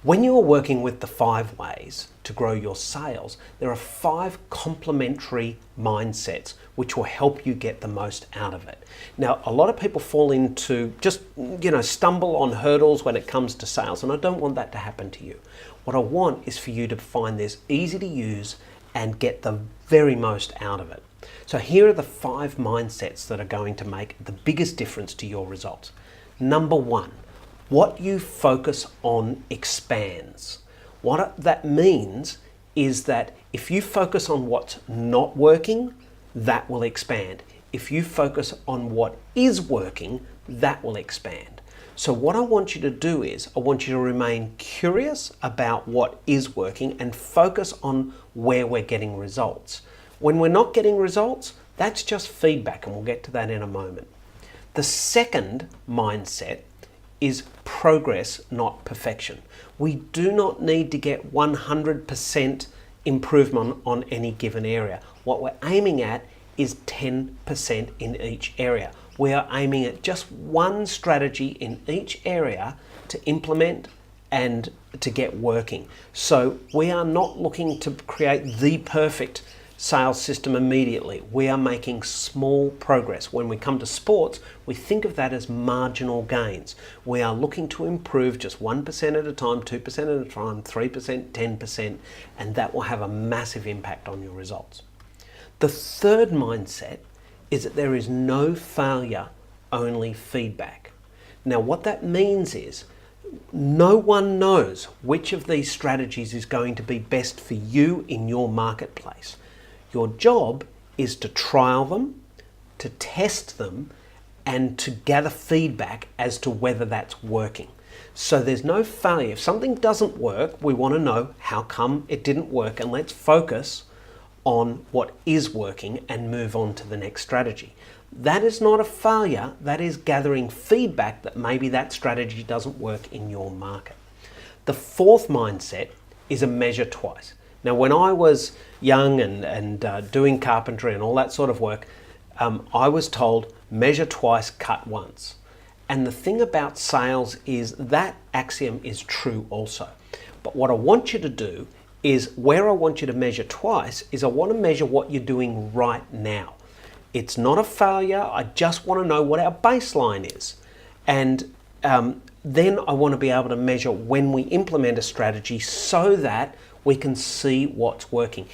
When you are working with the 5 ways to grow your sales, there are 5 complementary mindsets which will help you get the most out of it. Now, a lot of people fall into just, stumble on hurdles when it comes to sales, and I don't want that to happen to you. What I want is for you to find this easy to use and get the very most out of it. So here are the 5 mindsets that are going to make the biggest difference to your results. Number 1, what you focus on expands. What that means is that if you focus on what's not working, that will expand. If you focus on what is working, that will expand. So what I want you to do is, I want you to remain curious about what is working and focus on where we're getting results. When we're not getting results, that's just feedback, and we'll get to that in a moment. The second mindset is progress, not perfection. We do not need to get 100% improvement on any given area. What we're aiming at is 10% in each area. We are aiming at just one strategy in each area to implement and to get working. So we are not looking to create the perfect sales system immediately. We are making small progress. When we come to sports, we think of that as marginal gains. We are looking to improve just 1% at a time, 2% at a time, 3%, 10%, and that will have a massive impact on your results. The third mindset is that there is no failure, only feedback. Now, what that means is no one knows which of these strategies is going to be best for you in your marketplace. Your job is to trial them, to test them, and to gather feedback as to whether that's working. So there's no failure. If something doesn't work, we want to know how come it didn't work, and let's focus on what is working and move on to the next strategy. That is not a failure. That is gathering feedback that maybe that strategy doesn't work in your market. The fourth mindset is a measure twice. Now, when I was young and doing carpentry and all that sort of work, I was told measure twice, cut once. And the thing about sales is that axiom is true also. But what I want you to do is, where I want you to measure twice is, I want to measure what you're doing right now. It's not a failure. I just want to know what our baseline is. And then I want to be able to measure when we implement a strategy so that we can see what's working.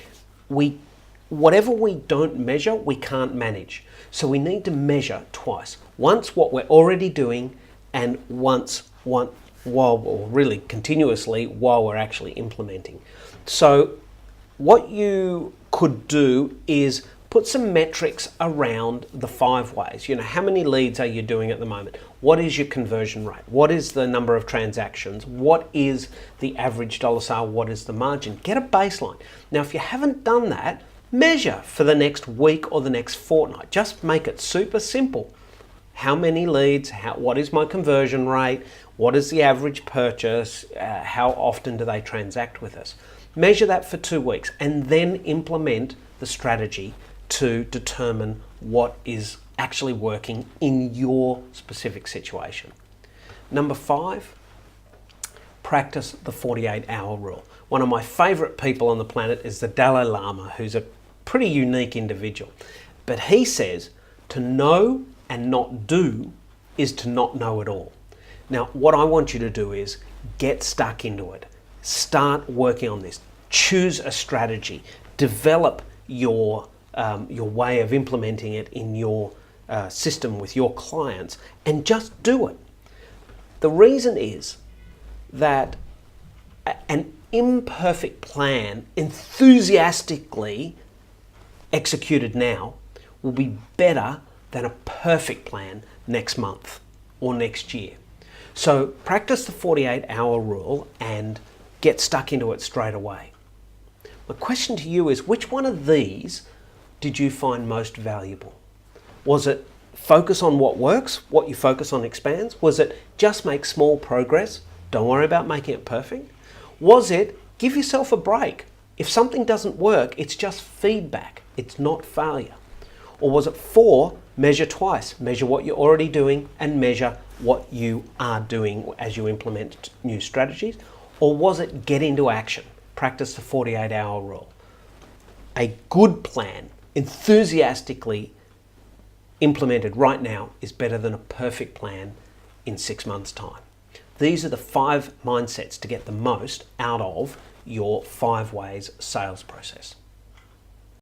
Whatever we don't measure, we can't manage. So we need to measure twice. Once what we're already doing, and once really continuously while we're actually implementing. So what you could do is put some metrics around the 5 ways. How many leads are you doing at the moment? What is your conversion rate? What is the number of transactions? What is the average dollar sale? What is the margin? Get a baseline. Now, if you haven't done that, measure for the next week or the next fortnight. Just make it super simple. How many leads? What is my conversion rate? What is the average purchase? How often do they transact with us? Measure that for 2 weeks and then implement the strategy to determine what is actually working in your specific situation. Number 5, practice the 48-hour rule. One of my favorite people on the planet is the Dalai Lama, who's a pretty unique individual. But he says to know and not do is to not know at all. Now, what I want you to do is get stuck into it. Start working on this. Choose a strategy. Develop your way of implementing it in your system with your clients, and just do it. The reason is that an imperfect plan, enthusiastically executed now, will be better than a perfect plan next month or next year. So practice the 48-hour rule and get stuck into it straight away. My question to you is, which one of these did you find most valuable? Was it focus on what works, what you focus on expands? Was it just make small progress, don't worry about making it perfect? Was it give yourself a break? If something doesn't work, it's just feedback, it's not failure. Or was it 4, measure twice, measure what you're already doing and measure what you are doing as you implement new strategies? Or was it get into action, practice the 48-hour rule? A good plan, enthusiastically implemented right now, is better than a perfect plan in 6 months' time. These are the 5 mindsets to get the most out of your 5 ways sales process.